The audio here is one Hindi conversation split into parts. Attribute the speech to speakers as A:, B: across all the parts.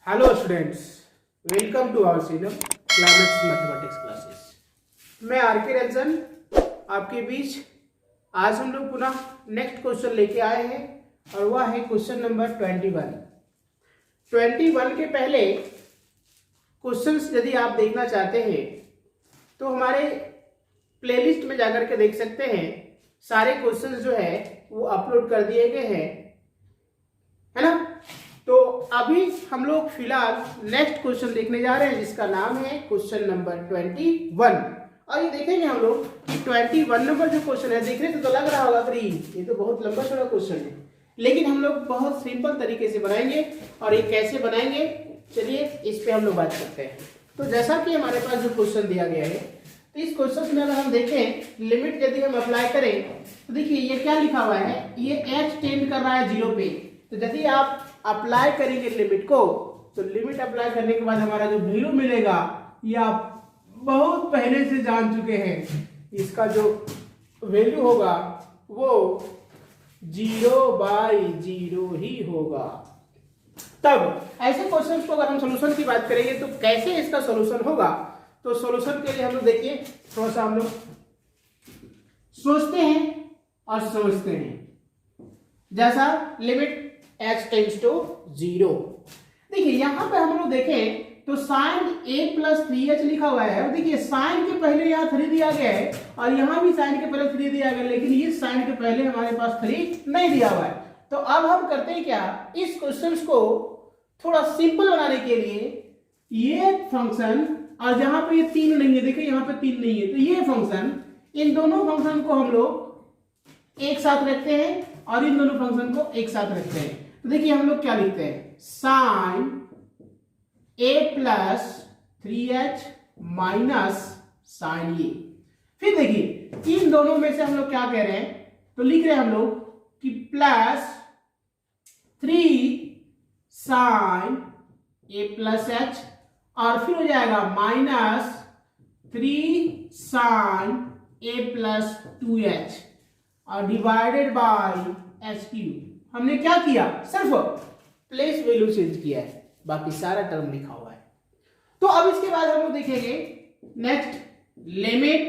A: Hello students, welcome to our channel climax mathematics classes. मैं आर के रंजन आपके बीच। आज हम लोग पुनः नेक्स्ट क्वेश्चन लेके आए हैं और वह है क्वेश्चन नंबर 21। 21 के पहले क्वेश्चंस यदि आप देखना चाहते हैं तो हमारे प्लेलिस्ट में जाकर के देख सकते हैं। सारे क्वेश्चंस जो है वो अपलोड कर दिए गए हैं, है ना। तो अभी हम लोग फिलहाल नेक्स्ट क्वेश्चन देखने जा रहे हैं जिसका नाम है क्वेश्चन नंबर 21। और ये देखेंगे हम लोग कि 21 नंबर जो क्वेश्चन है, देखने से तो लग रहा होगा कि ये तो बहुत लंबा चौड़ा क्वेश्चन है, लेकिन हम लोग बहुत सिंपल तरीके से बनाएंगे। और ये कैसे बनाएंगे, चलिए इस पे हम लोग बात करते हैं। तो जैसा कि हमारे पास जो क्वेश्चन दिया गया है, तो इस क्वेश्चन में अगर हम देखें लिमिट यदि हम अप्लाई करें तो देखिए ये क्या लिखा हुआ है, ये h टेंड कर रहा है 0 पे। तो यदि आप अप्लाई करेंगे लिमिट को, तो लिमिट अप्लाई करने के बाद हमारा जो वैल्यू मिलेगा ये आप बहुत पहले से जान चुके हैं। इसका जो वैल्यू होगा वो 0/0 ही होगा। तब ऐसे क्वेश्चंस को अगर हम सॉल्यूशन की बात करेंगे तो कैसे इसका सॉल्यूशन होगा, तो सॉल्यूशन के लिए हम लोग देखिए थोड़ा सा हम लोग सोचते हैं और समझते हैं। जैसा लिमिट h टेंड्स टू 0, देखिए यहां पे हम लोग देखें तो साइन a प्लस 3h लिखा हुआ है। देखिए साइन के पहले यहाँ 3 दिया गया है और यहाँ भी साइन के पहले 3 दिया गया, लेकिन ये साइन के पहले हमारे पास 3 नहीं दिया हुआ है। तो अब हम करते हैं क्या, इस क्वेश्चन को थोड़ा सिंपल बनाने के लिए ये फंक्शन, और जहां पे ये 3 नहीं है, देखिए यहाँ पे 3 नहीं है, तो ये फंक्शन, इन दोनों फंक्शन को हम लोग एक साथ रखते हैं और इन दोनों फंक्शन को एक साथ रखते हैं। तो देखिए हम लोग क्या लिखते हैं, sine a plus 3h minus sine A. फिर देखिए इन दोनों में से हम लोग क्या कह रहे हैं, तो लिख रहे हैं हम लोग कि plus 3 sine a plus h, और फिर हो जाएगा minus 3 sine a plus 2h और डिवाइडेड बाय h क्यूब। हमने क्या किया, सिर्फ प्लेस वैल्यू चेंज किया है, बाकी सारा टर्म लिखा हुआ है। तो अब इसके बाद हम लोग देखेंगे next limit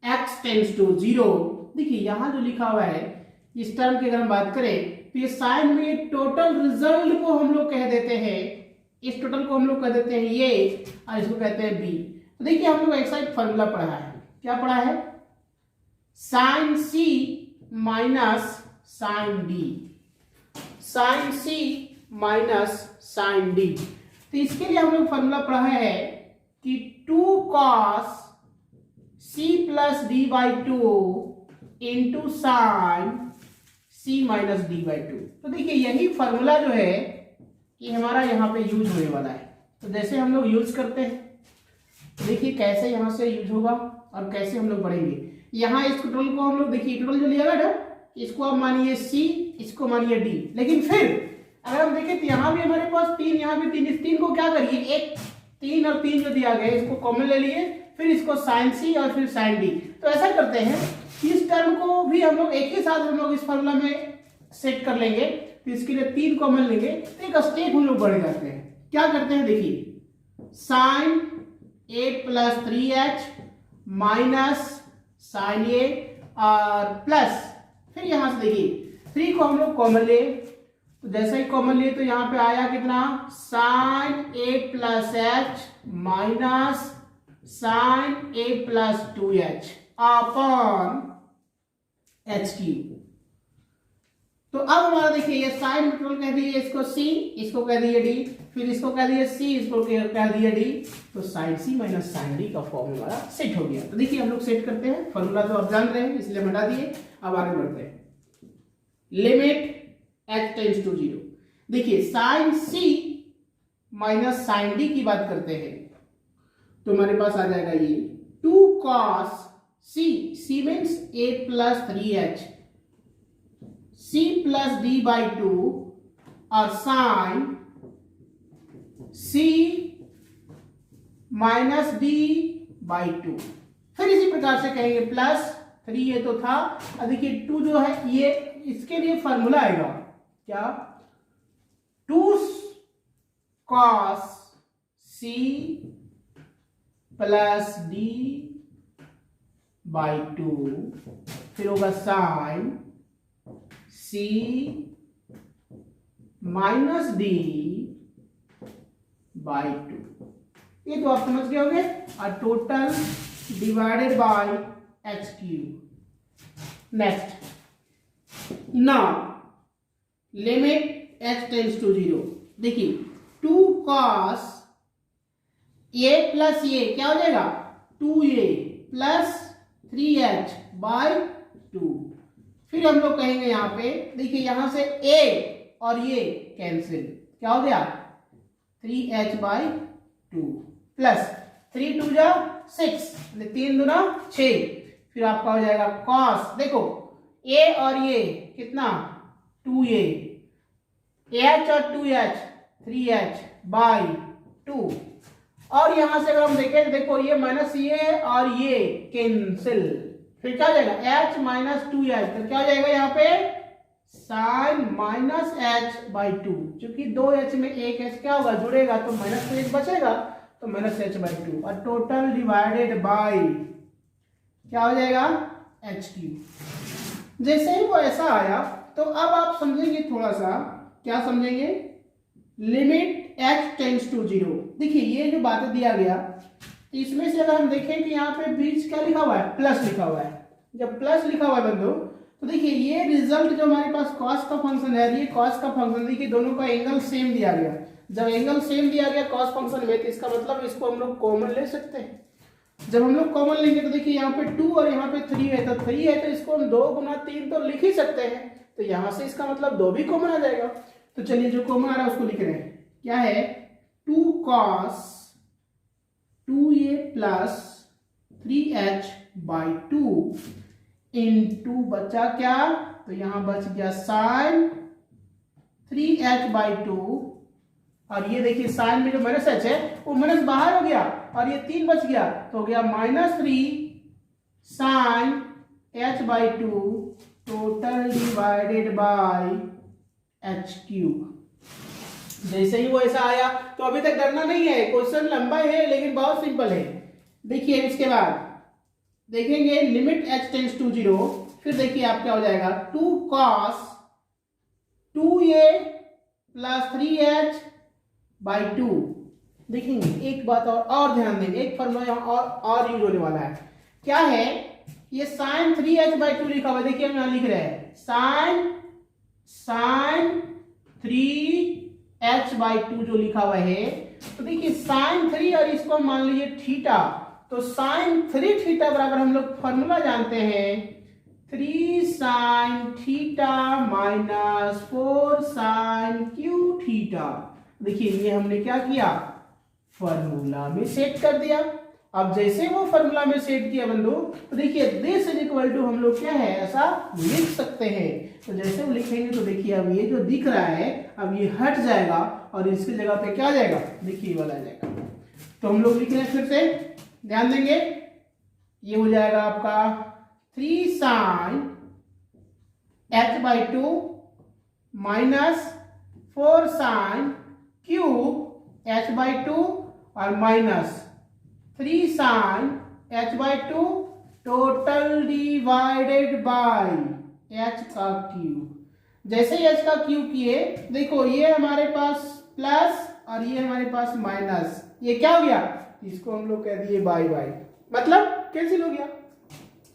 A: x tends to 0। देखिए यहां जो लिखा हुआ है इस टर्म की अगर हम बात करें तो ये साइन में टोटल रिजल्ट को हम लोग कह देते हैं, इस टोटल को हम लोग कह देते हैं ये, और इसको कहते हैं b। तो देखिए हम लोग एक साइड फॉर्मूला पढ़ा है, क्या पढ़ा है, sine c minus sine d, sine c minus sine d। तो इसके लिए हम लोग फॉर्मूला पढ़ा है कि 2 cos c plus d by 2 into sine c minus d by 2। तो देखिए यही फॉर्मूला जो है ये हमारा यहाँ पे यूज होने वाला है। तो जैसे हम लोग यूज करते हैं, देखिए कैसे यहाँ से यूज होगा और कैसे हम लोग बढ़ेंगे। यहाँ इस टोटल को हम लोग, देखिए टोटल जो लिया गया ना, इसको आप मानिए c, इसको मानिए d। लेकिन फिर अगर हम देखें तो यहाँ भी हमारे पास 3, यहाँ भी 3, इस 3 को क्या करिए, एक 3 और 3 जो दिया गया है इसको कॉमन ले लिए, फिर इसको साइन c और फिर साइन d। तो ऐसा करते हैं कि इस टर्म को भी हम लोग एक ही साथ हम लोग इस फॉर्मूला में सेट कर लेंगे। तो इसके लिए 3 कॉमन लेंगे तो एक स्टेप हम लोग बढ़ जाते हैं। क्या करते हैं, देखिए sine a plus 3h minus sine a और प्लस, फिर यहां से देखिए 3 को हम लोग कॉमन ले, तो जैसे ही कॉमन लिए तो यहाँ पे आया कितना, sine a plus h minus sine a plus 2h upon h cube. तो अब हमारा देखिए ये साइन टोटल कह दिए इसको c, इसको कह दिए d, फिर इसको कह दिए c, इसको कह दिए d। तो sine c minus sine d का फॉर्म हमारा सेट हो गया। तो देखिए हम लोग सेट करते हैं, फॉर्मूला तो आप जान रहे हैं इसलिए हम हटा दिए। अब आगे बढ़ते हैं, लिमिट h टेंड्स टू 0। देखिए sine c minus sine d की बात करते हैं तो हमारे पास आ जाएगा ये 2 cos c means a plus 3h, c plus d by 2 और sine c minus d by 2। फिर इसी प्रकार से कहेंगे प्लस 3 ये तो था, अब देखिए 2 जो है ये, इसके लिए फॉर्मूला आएगा क्या, 2 cos C plus D by 2, फिर होगा sine C minus D by 2। ये तो आप समझ गए होंगे। और total divided by H cube. Next, now limit H tends to 0। देखिए 2 cos ए प्लस ए क्या हो जाएगा 2a प्लस 3h बाई 2। फिर हम लोग कहेंगे यहां पे, देखिए यहां से a और ये कैंसिल, क्या हो गया 3h बाई 2 प्लस 3 2 जा 6, 3 दूना 6। फिर आपका हो जाएगा cos, देखो a और ये कितना 2a, h और 2h 3h बाई 2। और यहां से अगर हम देखें, देखो ये माइनस ये और ये कैंसिल, फिर क्या हो जाएगा h माइनस 2h, तो क्या हो जाएगा यहाँ पे साइन माइनस h बाई 2। क्योंकि 2h में एक h क्या होगा जुड़ेगा तो माइनस 2h बचेगा, तो माइनस h बाई 2। और टोटल डिवाइडेड बाई क्या हो जाएगा h क्यूब। जैसे ही वो ऐसा आया तो अब आप समझेंगे थोड़ा सा, क्या समझेंगे, लिमिट h टेंड्स टू 0। देखिए ये जो बातें दिया गया, इसमें से अगर हम देखें कि यहाँ पे बीच क्या लिखा हुआ है, प्लस लिखा हुआ है। जब प्लस लिखा हुआ है बंदो, तो देखिए ये रिजल्ट जो हमारे पास cos का फंक्शन है, ये cos का फंक्शन, देखिए दोनों का एंगल सेम दिया गया। जब एंगल सेम दिया गया cos फंक्शन में, तो इसका मतलब इसको हम लोग कॉमन ले सकते हैं। जब हम लोग कॉमन लेंगे तो देखिए यहाँ पे 2 और यहाँ पे 3 है, तो 3 है तो इसको हम 2 गुना 3 तो लिख ही सकते हैं, तो यहाँ से इसका मतलब 2 भी कॉमन आ जाएगा। तो चलिए जो कॉमन आ रहा है उसको लिख रहे हैं, क्या है 2 cos 2a plus 3h by 2 into बचा क्या, तो यहां बच गया साइन 3h बाई 2। और ये देखिए साइन में जो माइनस h है वो माइनस बाहर हो गया और ये 3 बच गया, तो हो गया minus 3 sine h by 2 total divided by h cube. जैसे ही वो ऐसा आया तो अभी तक डरना नहीं है, क्वेश्चन लंबा है लेकिन बहुत सिंपल है। देखिए इसके बाद देखेंगे लिमिट h टेंड्स टू 0। फिर देखिए आप क्या हो जाएगा 2 cos 2a plus 3h by 2। देखेंगे एक बात और ध्यान देंगे, एक फॉर्मूला यहाँ और यूज होने वाला है। क्या है, ये साइन 3h बाई 2 लिखा हुआ है, देखिए हम यहाँ लिख रहे हैं साइन 3h बाई 2 जो लिखा हुआ है, तो देखिए साइन 3 और इसको मान लीजिए थीटा, तो साइन 3 थीटा बराबर हम लोग फॉर्मूला जानते हैं 3 sine theta minus 4 sine cube theta. देखिए ये हमने क्या किया, फॉर्मूला में सेट कर दिया। अब जैसे वो फॉर्मूला में सेट किया बंधु, तो देखिए दिस इज इक्वल टू हम लोग क्या है ऐसा लिख सकते हैं। तो जैसे वो लिखेंगे तो देखिए अब ये जो दिख रहा है अब ये हट जाएगा और इसकी जगह पे क्या आ जाएगा, देखिए ये वाला आ जाएगा। तो हम लोग लिख रहे हैं, फिर से ध्यान देंगे, ये हो जाएगा आपका 3 sine h by 2 minus 4 sine cube h by 2 और minus 3 sine h by 2 total divided by h का क्यूब। जैसे ही h का क्यूब किए, देखो ये हमारे पास प्लस और ये हमारे पास माइनस, ये क्या हो गया, इसको हम लोग कह दिए बाई बाई, मतलब कैंसिल हो गया।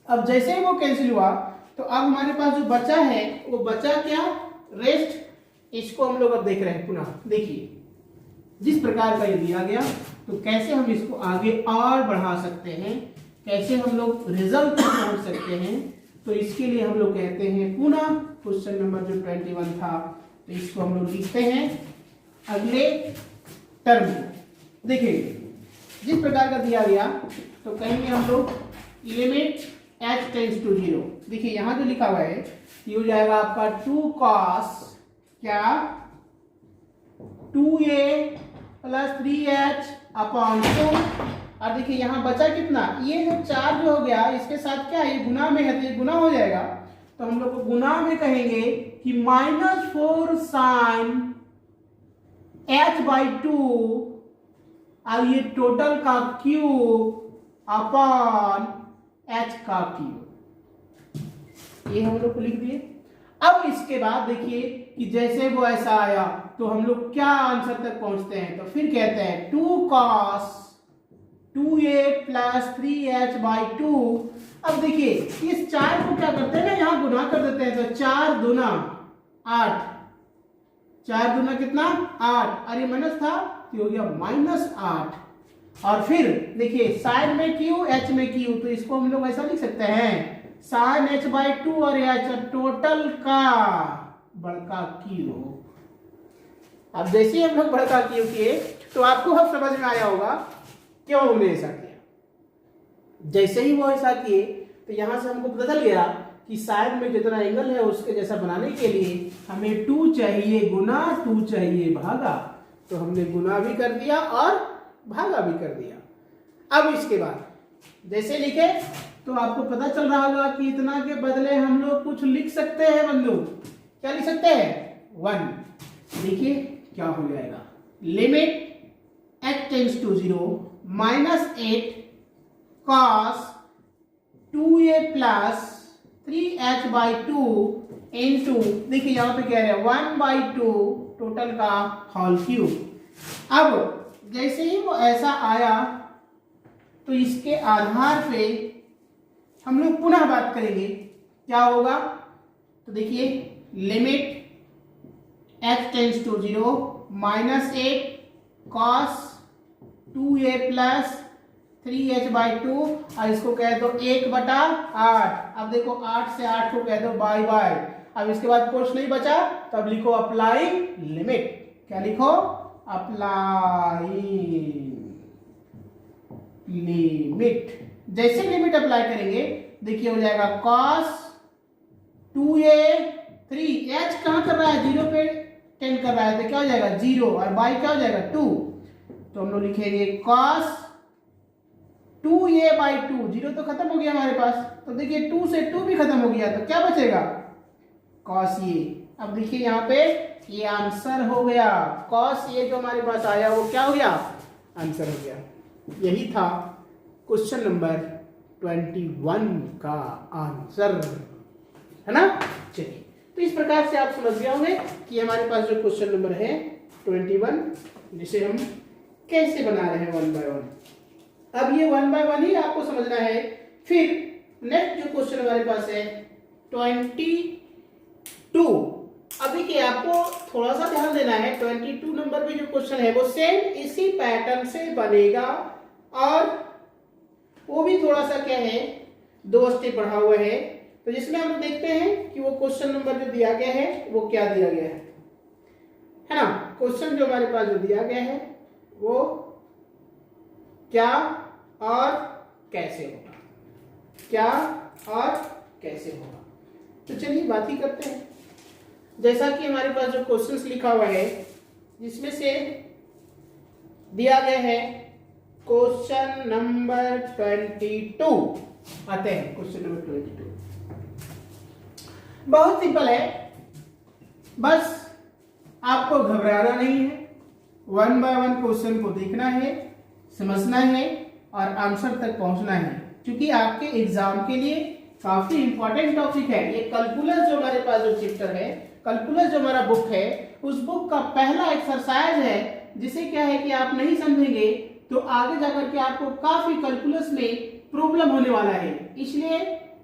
A: अब जैसे ही वो कैंसिल हुआ तो अब हमारे पास जो बचा है वो बचा क्या, रेस्ट। इसको हम लोग अब देख रहे हैं पुनः। देखिए जिस प्रकार का ये दिया गया तो कैसे हम इसको आगे और बढ़ा सकते हैं, कैसे हम लोग रिजल्ट तक पहुंच सकते हैं। तो इसके लिए हम लोग कहते हैं पुनः क्वेश्चन नंबर जो 21 था, तो इसको हम लोग लिखते हैं अगले टर्म को। देखिए जिस प्रकार का दिया गया तो कहेंगे हम लोग लिमिट h टेंड्स टू 0। देखिए यहां जो लिखा हुआ है ये हो जाएगा आपका 2 cos क्या 2a प्लस 3h अपॉन 2। और देखिए यहां बचा कितना, ये जो 4 जो हो गया इसके साथ क्या है, ये गुना में है तो ये गुना हो जाएगा, तो हम लोग को गुना में कहेंगे कि -4 साइन h/2 और ये टोटल का क्यूब अपॉन h का क्यूब, ये हम लोग को लिख दिए। अब इसके बाद देखिए कि जैसे वो ऐसा आया तो हम लोग क्या आंसर तक पहुंचते हैं, तो फिर कहते हैं 2 cos 2a प्लस 3h/2। अब देखिए इस 4 को क्या करते हैं ना, यहां गुना कर देते हैं, तो 4 दूना 8, 4 दूना कितना 8, अरे माइनस था तो हो गया -8। और फिर देखिए साइड में क्यू h में क्यू, तो इसको हम लोग ऐसा लिख सकते हैं साइन h/2 और h टोटल का बड़का क्यू। अब जैसे ही हम लोग बड़का क्यू किए तो आपको अब समझ में आया होगा क्यों हमने ऐसा किया। जैसे ही वो ऐसा किए तो यहां से हमको पता चल गया कि साइड में जितना एंगल है उसके जैसा बनाने के लिए हमें 2 चाहिए गुना 2 चाहिए भागा, तो हमने गुना भी कर दिया और भागा भी कर दिया। अब इसके बाद जैसे लिखे तो आपको पता चल रहा होगा कि इतना के बदले हम लोग कुछ लिख सकते हैं बंधु। क्या लिख सकते हैं 1। देखिए क्या हो जाएगा, limit h tends to 0 -8 cos 2a plus 3h/2 into, देखिए यहां पे कह रहे हैं 1/2 टोटल का होल क्यूब। अब जैसे ही वो ऐसा आया तो इसके आधार पे हम लोग पुनः बात करेंगे क्या होगा, तो देखिए limit h tends to 0 -8 cos 2a plus 3h/2 और इसको कह दो 1/8। अब देखो 8 से 8 को कह दो बाय। अब इसके बाद कुछ नहीं बचा, तब लिखो अप्लाइंग लिमिट। क्या लिखो, अप्लाइंग लिमिट। जैसे लिमिट अप्लाई करेंगे देखिए हो जाएगा cos 2a 3h कहां कर रहा है 0 पे टेंड कर रहा है, तो क्या हो जाएगा 0 और बाई क्या हो जाएगा 2, तो हम लोग लिखेंगे cos 2a/2। 0 तो खत्म हो गया हमारे पास, तो देखिए 2 से 2 भी खत्म हो गया, तो क्या बचेगा cos a। अब देखिए यहाँ पे ये आंसर हो गया, cos a जो हमारे पास आया वो क्या हो गया, आंसर हो गया। यही था क्वेश्चन नंबर 21 का आंसर, है ना। चलिए, तो इस प्रकार से आप समझ गए होंगे कि हमारे पास जो क्वेश्चन नंबर है 21, जिसे हम कैसे बना रहे हैं 1 बाय 1। अब ये 1 बाय 1 ही आपको समझना है। फिर नेक्स्ट जो क्वेश्चन हमारे पास है 22। अब देखिए आपको थोड़ा सा ध्यान देना है, 22 नंबर पे जो क्वेश्चन है वो सेम इसी पैटर्न से बनेगा, और वो भी थोड़ा सा क्या है 2 स्टेप बढ़ा हुआ है। तो जिसमें हम देखते हैं कि वो क्वेश्चन नंबर जो दिया गया है वो क्या दिया गया है ना। क्वेश्चन जो हमारे पास जो दिया गया है वो क्या और कैसे होगा, क्या और कैसे होगा। तो चलिए बात ही करते हैं। जैसा कि हमारे पास जो क्वेश्चंस लिखा हुआ है जिसमें से दिया गया है क्वेश्चन नंबर 22। आते हैं क्वेश्चन नंबर 22। बहुत सिंपल है, बस आपको घबराना नहीं है। 1 बाय 1 क्वेश्चन को देखना है, समझना है और आंसर तक पहुंचना है, क्योंकि आपके एग्जाम के लिए काफी इंपॉर्टेंट टॉपिक है। ये कैलकुलस जो हमारे पास जो चैप्टर है, कैलकुलस जो हमारा बुक है, उस बुक का पहला एक्सरसाइज है, जिसे क्या है कि आप नहीं समझेंगे तो आगे जाकर के आपको काफी कैलकुलस में प्रॉब्लम होने वाला है। इसलिए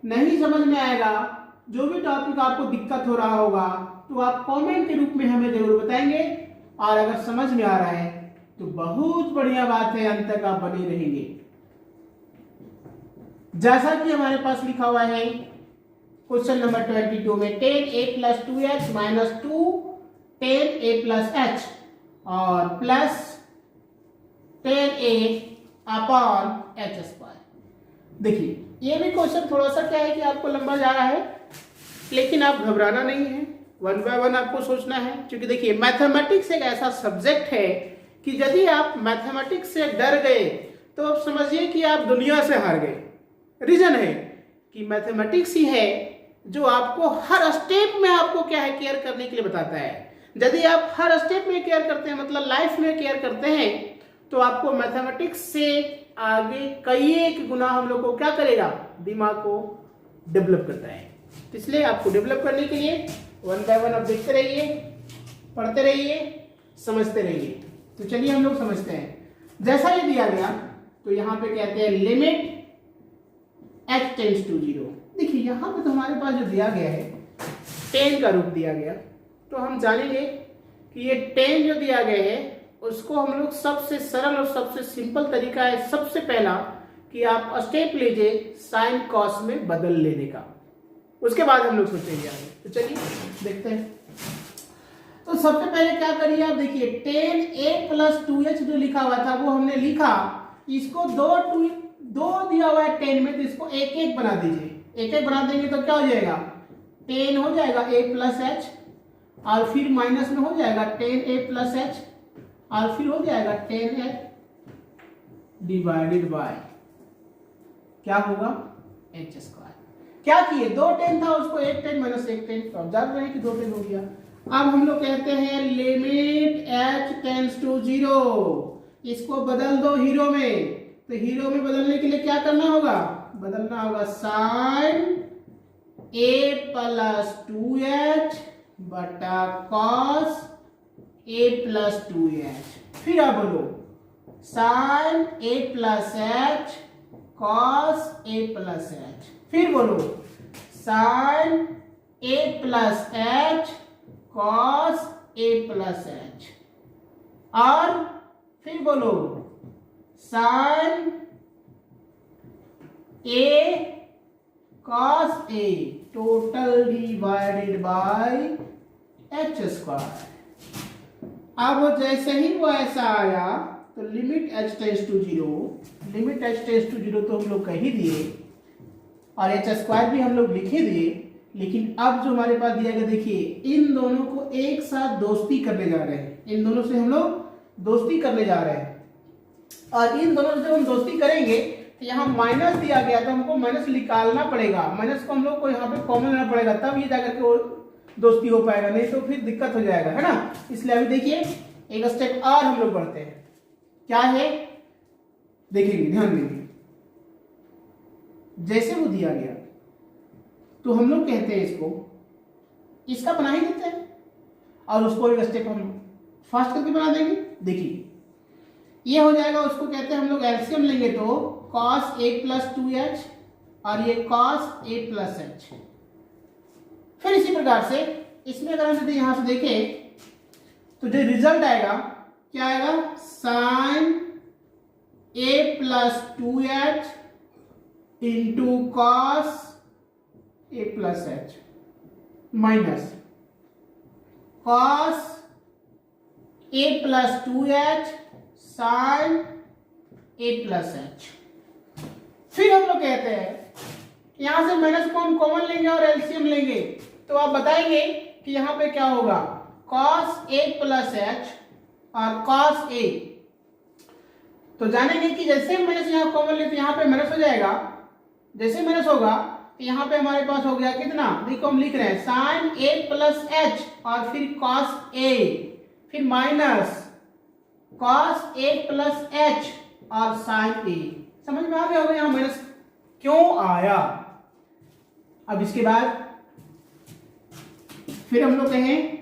A: नहीं समझ में आएगा, जो भी टॉपिक आपको दिक्कत हो रहा होगा तो आप कमेंट के रूप में हमें जरूर बताएंगे, और अगर समझ में आ रहा है तो बहुत बढ़िया बात है, अंत तक आप बने रहेंगे। जैसा कि हमारे पास लिखा हुआ है क्वेश्चन नंबर 22 में 10a + 2h - 2 10a + h और प्लस 10a अपॉन h²। देखिए ये भी क्वेश्चन थोड़ा सा क्या है कि आपको लंबा जा रहा है, लेकिन आप घबराना नहीं है। 1 बाय 1 आपको सोचना है, क्योंकि देखिए मैथमेटिक्स एक ऐसा सब्जेक्ट है कि यदि आप मैथमेटिक्स से डर गए तो आप समझिए कि आप दुनिया से हार गए। रीजन है कि मैथमेटिक्स ही है जो आपको हर स्टेप में आपको क्या है केयर करने के लिए बताता है। यदि आप हर स्टेप में केयर करते हैं, मतलब लाइफ में केयर करते हैं, तो आपको मैथमेटिक्स से आगे कई एक गुना हम लोग को क्या करेगा, दिमाग को डेवलप करता है। तो इसलिए आपको डेवलप करने के लिए वन बाय वन आप देखते रहिए, पढ़ते रहिए, समझते रहिए। तो चलिए हम लोग समझते हैं। जैसा ये दिया गया तो यहाँ पे कहते हैं लिमिट h टेंड्स टू 0। देखिए यहाँ पे तो हमारे पास जो दिया गया है 10 का रूप दिया गया, तो हम जानेंगे कि ये 10 जो दिया गया है उसको हम लोग सबसे सरल और सबसे सिंपल तरीका है सबसे पहला कि आप स्टेप लीजिए साइन कॉस में बदल लेने का, उसके बाद हम लोग सोचेंगे आगे। तो चलिए देखते हैं। तो सबसे पहले क्या करिए आप, देखिए 10a प्लस 2h जो लिखा हुआ था वो हमने लिखा, इसको दो दिया हुआ है 10 में, तो इसको एक एक बना दीजिए। एक एक बना देंगे तो क्या हो जाएगा, 10 हो जाएगा a प्लस h, और फिर माइनस में हो जाएगा 10a प्लस h, और फिर हो जाएगा 10h डिवाइडेड बाय क्या होगा h स्क्वायर। क्या किए, 2 10 था उसको 1 10 माइनस 1 10, तो आप जान रहे हैं कि 2 10 हो गया। अब हम लोग कहते हैं लिमिट h टेंड्स टू 0, इसको बदल दो हीरो में। तो हीरो में बदलने के लिए क्या करना होगा, बदलना होगा साइन a प्लस 2h बटा कॉस a प्लस 2h। फिर आप बोलो sine a plus h cos a plus h। फिर बोलो sine a plus h cos a plus h। और फिर बोलो sine a cos a total divided by h square. अब जैसे ही वो ऐसा आया तो limit h tends to 0, limit h tends to 0 तो हम लोग कह ही दिए और h स्क्वायर भी हम लोग लिखे दिए। लेकिन अब जो हमारे पास दिया गया, देखिए इन दोनों को एक साथ दोस्ती करने जा रहे हैं, इन दोनों से हम लोग दोस्ती करने जा रहे हैं, और इन दोनों से जब हम दोस्ती करेंगे तो यहाँ माइनस दिया गया तो हमको माइनस निकालना पड़ेगा, माइनस को हम लोग को यहाँ पे कॉमन लेना पड़ेगा, तब ये जाकर के वो दोस्ती हो पाएगा, नहीं तो फिर दिक्कत हो जाएगा, है ना। इसलिए अभी देखिए एक स्टेप और हम लोग बढ़ते हैं। क्या है देखेंगे, ध्यान देंगे। जैसे वो दिया गया तो हम लोग कहते हैं इसको, इसका बना ही देते हैं और उसको एक स्टेप हम फास्ट करके बना देंगे। देखिए ये हो जाएगा, उसको कहते हैं हम लोग एलसीएम लेंगे तो cos a प्लस 2h और ये cos a प्लस h। फिर इसी प्रकार से इसमें अगर हम यहां से देखें तो जो रिजल्ट आएगा क्या आएगा, sine a plus 2h into cos a plus h minus cos a plus 2h sine a plus h। फिर हम लोग कहते हैं यहां से माइनस को हम कॉमन लेंगे और एलसीएम लेंगे, तो आप बताएंगे कि यहां पे क्या होगा, cos a प्लस h और cos a। तो जानेंगे कि जैसे माइनस यहाँ कॉमन लेते यहाँ पे माइनस हो जाएगा, जैसे माइनस होगा तो यहाँ पे हमारे पास हो गया कितना, देखो हम लिख रहे हैं साइन a प्लस h और फिर cos a, फिर minus cos a plus h और साइन a। समझ में आ गया होगा यहाँ माइनस क्यों आया। अब इसके बाद फिर हम लोग कहें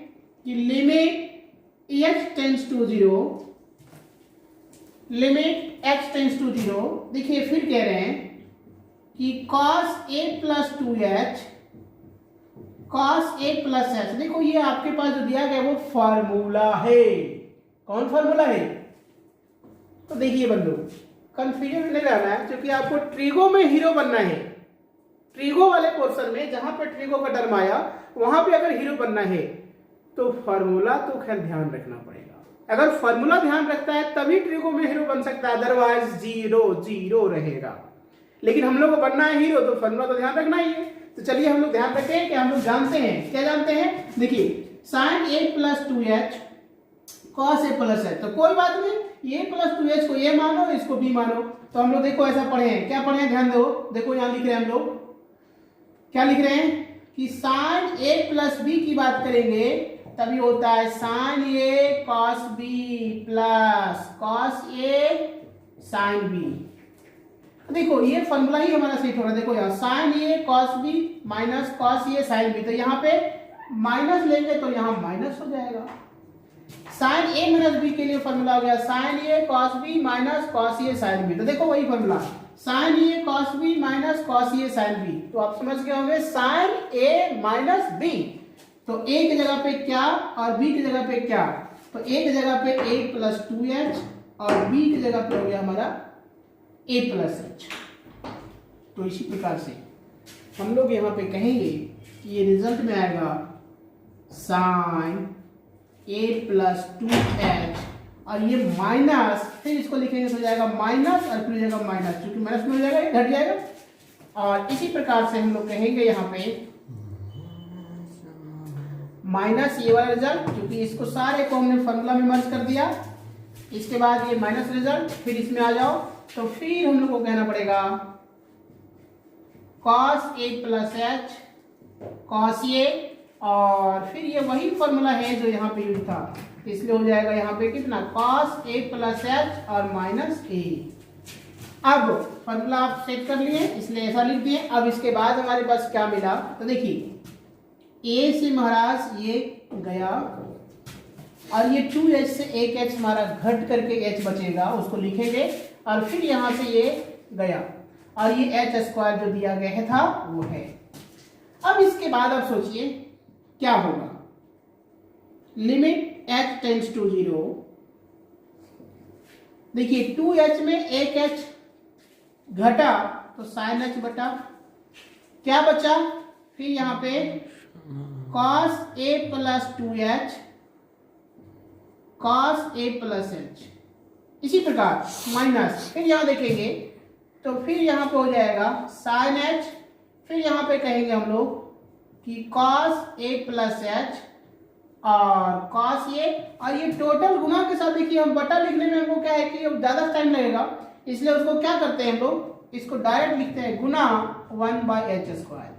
A: कि limit h tends to 0, limit x tends to 0। देखिए फिर कह रहे हैं कि cos a plus 2h cos a plus h। देखो ये आपके पास जो दिया गया वो फॉर्मूला है, कौन फॉर्मूला है। तो देखिए बंधु कंफ्यूजन नहीं रहना है, क्योंकि आपको ट्रिगो में हीरो बनना है। ट्रिगो वाले पोर्शन में जहां पर ट्रिगो का टर्म आया वहां पे अगर हीरो बनना है तो फॉर्मूला तो खैर ध्यान रखना पड़ेगा। अगर फॉर्मूला ध्यान रखता है तभी ट्रिगो में हीरो बन सकता है, अदरवाइज 0 रहेगा। लेकिन हम लोग को बनना है हीरो तो फॉर्मूला तो ध्यान रखना ही है। तो चलिए हम लोग ध्यान रखें कि हम लोग जानते हैं, क्या जानते हैं, देखिए sine a plus 2h cos a plus h। तो कोई बात नहीं, a प्लस 2h को a मानो, इसको b मानो। तो हम लोग देखो ऐसा पढ़े हैं, क्या पढ़े हैं ध्यान दो। देखो यहाँ लिख रहे हैं हम लोग, क्या लिख रहे हैं कि साइन a प्लस b की बात करेंगे तभी होता है sign A cos B plus cos A sine B. देखो ये फॉर्मूला ही हमारा सेट हो रहा है। देखो यहाँ sign A cos B minus cos A sine B, तो यहाँ पे माइनस लेंगे तो यहाँ माइनस हो जाएगा। साइन ए माइनस बी के लिए फॉर्मूला हो गया sign A cos B minus cos A sine B. तो देखो वही formula sine A cos B minus cos A sine B, तो आप समझ गए होंगे साइन ए माइनस बी। तो ए की जगह पे क्या और बी की जगह पे क्या, तो ए की जगह पे a प्लस 2h और b की जगह पे हो गया हमारा a प्लस h। तो इसी प्रकार से हम लोग यहाँ पे कहेंगे कि ये रिजल्ट में आएगा साइन a प्लस 2h और ये माइनस, फिर इसको लिखेंगे तो जाएगा माइनस और फिर जाएगा माइनस, क्योंकि माइनस में हो जाएगा ये घट जाएगा। और इसी प्रकार से हम लोग कहेंगे यहाँ पे माइनस ये वाला रिजल्ट, क्योंकि इसको सारे को हमने फॉर्मूला में मर्ज कर दिया। इसके बाद ये माइनस रिजल्ट, फिर इसमें आ जाओ तो फिर हम लोग को कहना पड़ेगा cos a plus H cos a, और फिर ये वही फॉर्मूला है जो यहाँ पे यूज था, इसलिए हो जाएगा यहाँ पे कितना cos a प्लस एच और माइनस a। अब फॉर्मूला आप सेट कर लिए इसलिए ऐसा लिख दिए। अब इसके बाद हमारे पास क्या मिला, तो देखिए a से महाराज ये गया और ये 2h से एक h हमारा घट करके h बचेगा, उसको लिखेंगे और फिर यहाँ से ये गया और ये h स्क्वायर जो दिया गया है था वो है। अब इसके बाद आप सोचिए क्या होगा, लिमिट h टेंड्स टू 0। देखिए 2h में एक h घटा तो साइन h बटा क्या बचा, फिर यहाँ पे cos a plus 2h cos a plus h, इसी प्रकार माइनस, फिर यहाँ देखेंगे तो फिर यहाँ पे हो जाएगा sin h, फिर यहाँ पे कहेंगे हम लोग कि cos a प्लस h और cos a, और ये टोटल गुना के साथ देखिए हम बटा लिखने में हमको क्या है कि अब ज्यादा टाइम लगेगा, इसलिए उसको क्या करते हैं हम लोग इसको डायरेक्ट लिखते हैं गुना 1/h स्क्वायर।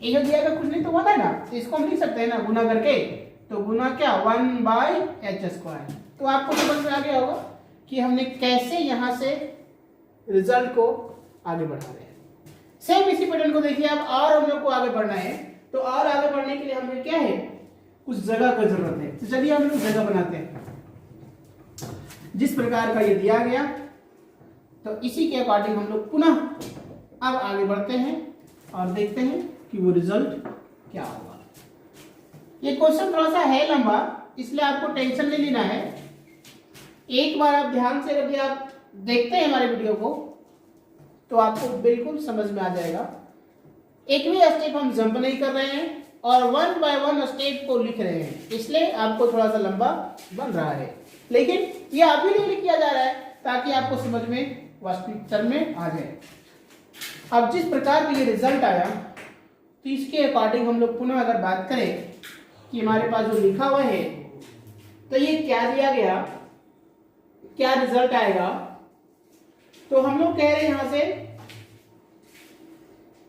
A: ये जो दिया गया कुछ नहीं तो 1 है ना, तो इसको हम लिख सकते हैं ना गुना करके, तो गुना क्या 1/h स्क्वायर। तो आपको समझ में आ गया होगा कि हमने कैसे यहाँ से रिजल्ट को आगे बढ़ा रहे हैं। सेम इसी पैटर्न को देखिए अब और हम लोग को आगे बढ़ना है, तो और आगे बढ़ने के लिए हमें क्या है कुछ जगह का जरूरत है। तो चलिए हम लोग जगह बनाते हैं। जिस प्रकार का ये दिया गया तो इसी के अकॉर्डिंग हम लोग पुनः अब आगे बढ़ते हैं और देखते हैं कि वो रिजल्ट क्या होगा। ये क्वेश्चन थोड़ा सा है लंबा, इसलिए आपको टेंशन नहीं लेना है। एक बार आप ध्यान से यदि आप देखते हैं हमारे वीडियो को तो आपको बिल्कुल समझ में आ जाएगा। एक भी स्टेप हम जंप नहीं कर रहे हैं और 1 बाय 1 स्टेप को लिख रहे हैं, इसलिए आपको थोड़ा सा लंबा बन रहा है, लेकिन ये अभी नहीं किया जा रहा है ताकि आपको समझ में वास्तविक टर्म में आ जाए। अब जिस प्रकार का ये रिजल्ट आया तो इसके अकॉर्डिंग हम लोग पुनः अगर बात करें कि हमारे पास जो लिखा हुआ है तो ये क्या दिया गया, क्या रिजल्ट आएगा, तो हम लोग कह रहे हैं यहां से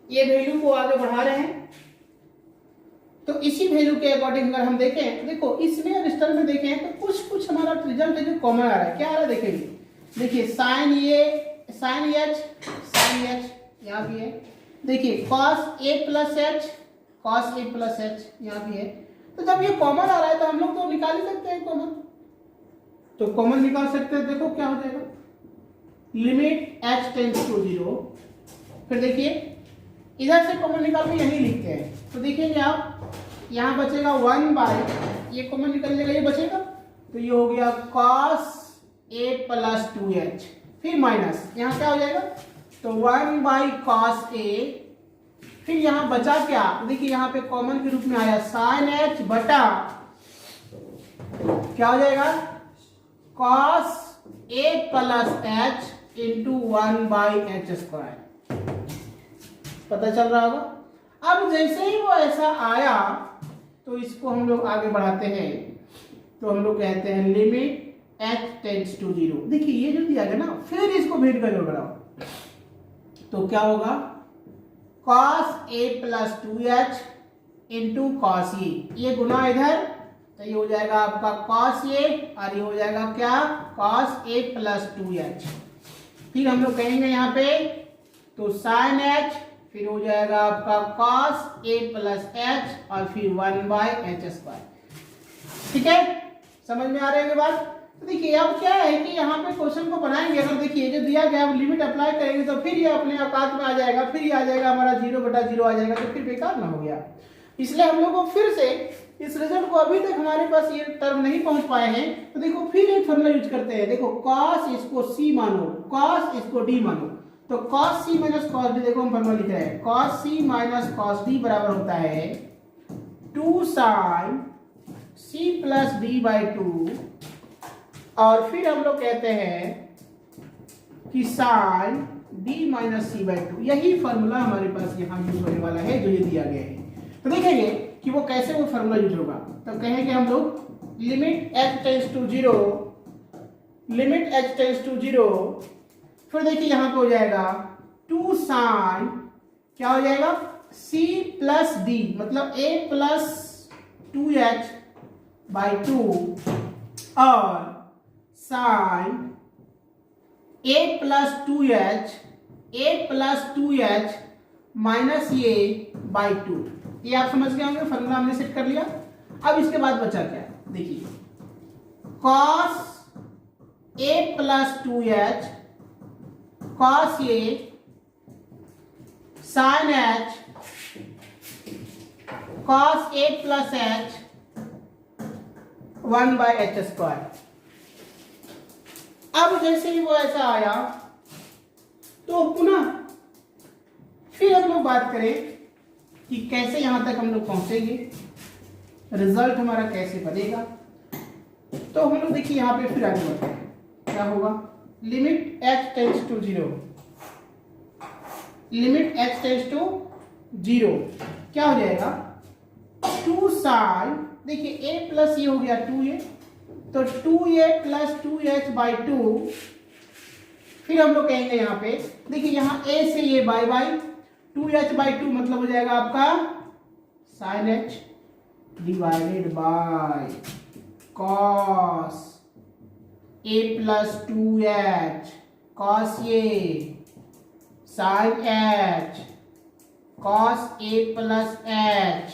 A: ये वैल्यू को आगे बढ़ा रहे हैं। तो इसी वैल्यू के अकॉर्डिंग अगर हम देखें तो देखो इसमें और इस टर्म में देखें तो कुछ हमारा रिजल्ट है जो कॉमन आ रहा है। क्या आ रहा है देखेंगे, देखिए साइन एच यहाँ भी है, देखिए cos a प्लस एच यहाँ भी है। तो जब ये कॉमन आ रहा है तो हम लोग तो निकाल ही सकते हैं कॉमन, तो कॉमन निकाल सकते हैं। देखो क्या हो जाएगा, लिमिट h टेंड्स टू 0, फिर देखिए इधर से कॉमन निकाल के यही लिखते हैं। तो देखेंगे आप यहाँ बचेगा 1 बाय, ये कॉमन निकल जाएगा, ये बचेगा, तो ये हो गया cos a प्लस 2h, फिर माइनस यहाँ क्या हो जाएगा तो 1 बाई cos a, फिर यहाँ बचा क्या, देखिए यहाँ पे कॉमन के रूप में आया sin h बटा क्या हो जाएगा cos a plus h into 1 by h square. पता चल रहा होगा। अब जैसे ही वो ऐसा आया तो इसको हम लोग आगे बढ़ाते हैं, तो हम लोग कहते हैं लिमिट h टेंड्स टू 0। देखिए ये जो दिया गया ना, फिर इसको भेद कर बढ़ाओ तो क्या होगा cos a plus 2h into cos ये गुना इधर, तो ये हो जाएगा आपका कॉस ए और ये हो जाएगा क्या, कॉस ए प्लस 2h। फिर हम लोग कहेंगे यहाँ पे तो साइन h, फिर हो जाएगा आपका कॉस ए प्लस h और फिर 1/h²। ठीक है, समझ में आ रही है बात। तो देखिए अब क्या है कि यहाँ पे क्वेश्चन को बनाएंगे, अगर देखिए जो दिया गया है लिमिट अप्लाई करेंगे तो फिर ये अपने औकात में आ जाएगा, फिर ये आ जाएगा हमारा 0/0 आ जाएगा, तो फिर बेकार ना हो गया। इसलिए हम लोग को फिर से इस रिजल्ट को, अभी तक हमारे पास ये टर्म नहीं पहुंच पाए हैं, तो देखो फिर एक फॉर्मूला यूज करते हैं। देखो कॉस इसको c मानो, कॉस इसको d मानो, तो cos c minus cos d, देखो हम फॉर्मूला लिख रहे हैं, cos c minus cos d बराबर होता है 2 sin c प्लस d/2, और फिर हम लोग कहते हैं कि sin d माइनस c/2। यही फॉर्मूला हमारे पास यहाँ यूज होने वाला है जो ये दिया गया है। तो देखेंगे कि वो कैसे वो फॉर्मूला यूज होगा। तो कहेंगे हम लोग limit h tends to 0, limit h tends to 0, फिर देखिए यहाँ पे हो जाएगा 2 sin, क्या हो जाएगा, c प्लस d, मतलब a प्लस 2h/2 और sin a plus 2h, a plus 2h minus a/2। ये आप समझ गए होंगे, फॉर्मूला हमने सेट कर लिया। अब इसके बाद बचा क्या, देखिए cos a plus 2h cos a sin h cos a plus h 1/h²। अब जैसे ही वो ऐसा आया तो पुनः फिर हम लोग बात करें कि कैसे यहां तक हम लोग पहुंचेंगे, रिजल्ट हमारा कैसे बनेगा। तो हम लोग देखिए यहां पे फिर आगे बढ़ते हैं, क्या होगा, limit h tends to 0, limit h tends to 0, क्या हो जाएगा 2 sin, देखिए a प्लस ये हो गया 2a, तो 2a प्लस 2h/2, फिर हम लोग कहेंगे यहाँ पे, देखिए यहाँ a से ये बाय 2h/2 मतलब हो जाएगा आपका sin h divided by cos a plus 2h cos a sin h cos a plus h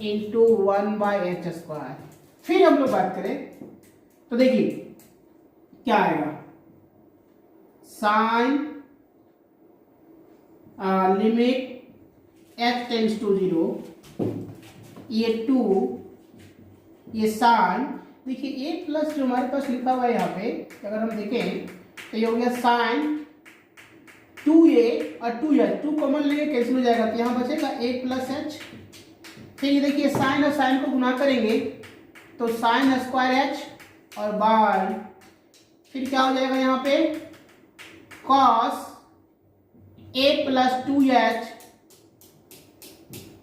A: into 1/h²। फिर हम लोग बात करें तो देखिए क्या आएगा, sin limit h tends to 0, ये 2, ये sin, देखिए a प्लस जो हमारे पास लिखा हुआ है यहाँ पे, अगर हम देखें तो ये हो गया sin 2a और 2h, 2 कॉमन लेंगे कैंसिल हो जाएगा, तो यहाँ बचेगा a प्लस h। फिर ये देखिए sin और sin को गुना करेंगे तो sin² h और बाय, फिर क्या हो जाएगा यहाँ पे cos a plus 2h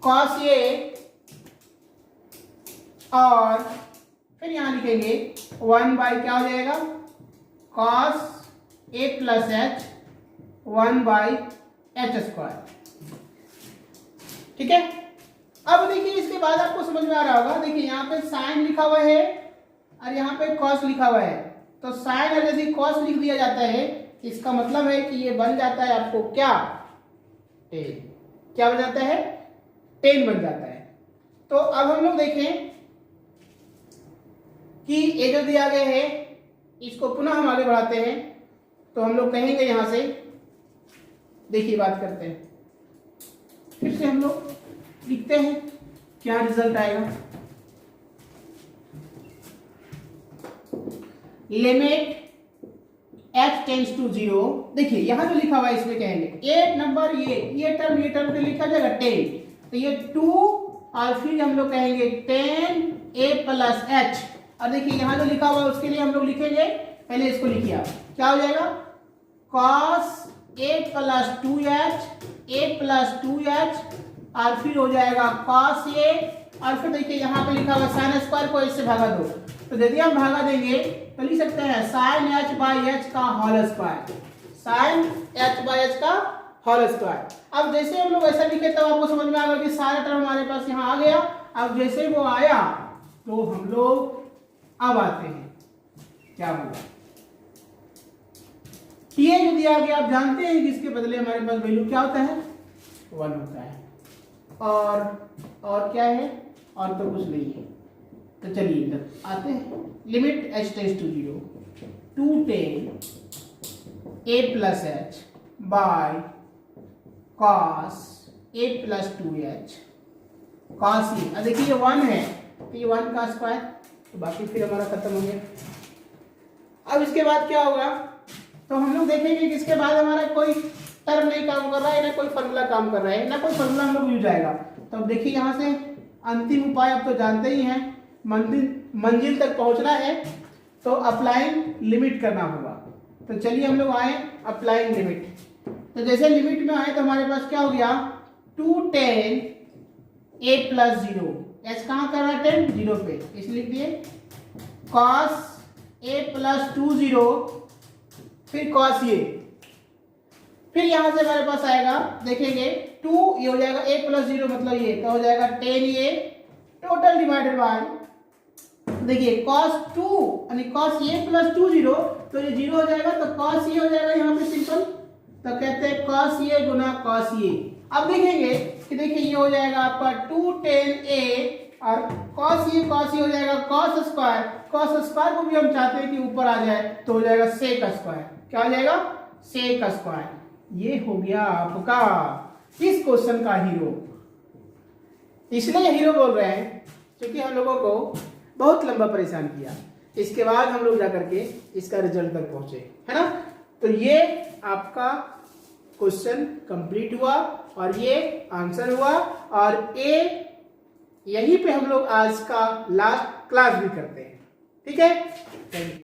A: cos a, और फिर यहां लिखेंगे 1/ क्या हो जाएगा cos a plus h 1/h²। ठीक है, अब देखिए इसके बाद आपको समझ में आ रहा होगा, देखिए यहाँ पे sin लिखा हुआ है और यहाँ पे cos लिखा हुआ है, तो sin और यदि cos लिख दिया जाता है इसका मतलब है कि ये बन जाता है आपको क्या, tan, क्या बन जाता है, tan बन जाता है। तो अब हम लोग देखें कि ये जो दिया गया है इसको पुनः हम आगे बढ़ाते हैं, तो हम लोग कहेंगे यहां से, देखिए बात करते हैं, फिर से हम लोग लिखते हैं क्या रिजल्ट आएगा, लिमिट h टेंड्स टू 0, देखिए यहां जो लिखा हुआ है इसमें कहेंगे ए नंबर, ये टर्म पे लिखा जाएगा 10, तो ये 2 और फिर हम लोग कहेंगे 10 a प्लस h, और देखिए यहां जो लिखा हुआ है उसके लिए हम लोग लिखेंगे, पहले इसको लिखिए आप, क्या हो जाएगा cos a plus 2h a plus 2h और फिर हो जाएगा cos a, और फिर देखिए यहाँ पे लिखा हुआ sin² को इससे भागा दो, तो यदि हम भागा देंगे तो लिख सकते हैं sin h/h का होल स्क्वायर, sin h/h का होल स्क्वायर। अब जैसे हम लोग ऐसा लिखे तब आपको समझ में आ गया कि सारा टर्म हमारे पास यहाँ आ गया। अब जैसे वो आया तो हम लोग अब आते हैं क्या होगा, ये जो दिया गया आप जानते हैं कि इसके बदले हमारे पास वैल्यू क्या होता है, 1 होता है। और क्या है, और तो कुछ नहीं है। तो चलिए इधर आते हैं, limit h tends to 0 2 tan a plus h by cos a plus 2h cos ये, अब देखिए ये 1 है तो ये 1 का स्क्वायर, तो बाकी फिर हमारा खत्म हो गया। अब इसके बाद क्या होगा, तो हम लोग देखेंगे कि इसके बाद हमारा कोई टर्म नहीं काम कर रहा है, ना कोई फॉर्मूला काम कर रहा है, ना कोई फॉर्मूला हम लोग यूज आएगा। तो अब देखिए यहाँ से अंतिम उपाय आप तो जानते ही हैं, मंजिल तक पहुंचना है तो अप्लाइंग लिमिट करना होगा। तो चलिए हम लोग आए अप्लाइंग लिमिट। तो जैसे लिमिट में आए तो हमारे पास क्या हो गया, 2 tan a प्लस 0, एच कहाँ कर रहा है 10 0 पे, इसलिए लिख दिए cos a प्लस 2 0 फिर cos ये, फिर यहां से हमारे पास आएगा देखेंगे 2 ये हो जाएगा a प्लस 0 मतलब ये तो हो जाएगा 10 ये टोटल डिवाइडेड बाय, देखिए cos 2 यानी cos a प्लस 2 0 तो ये 0 हो जाएगा तो cos ये हो जाएगा यहाँ पे सिंपल, तो कहते हैं cos ये गुना cos ये। अब देखेंगे कि देखिए ये हो जाएगा आपका 2 tan a और cos ये हो जाएगा cos स्क्वायर को भी हम चाहते हैं कि ऊपर आ जाए तो हो जाएगा sec स्क्वायर, क्या हो जाएगा sec स्क्वायर। ये हो गया आपका इस क्वेश्चन का हीरो। इसलिए हीरो बोल रहे हैं क्योंकि हम लोगों को बहुत लंबा परेशान किया, इसके बाद हम लोग जाकर के इसका रिजल्ट तक पहुंचे, है ना। तो ये आपका क्वेश्चन कंप्लीट हुआ और ये आंसर हुआ, और यहीं पे हम लोग आज का लास्ट क्लास भी करते हैं, ठीक है।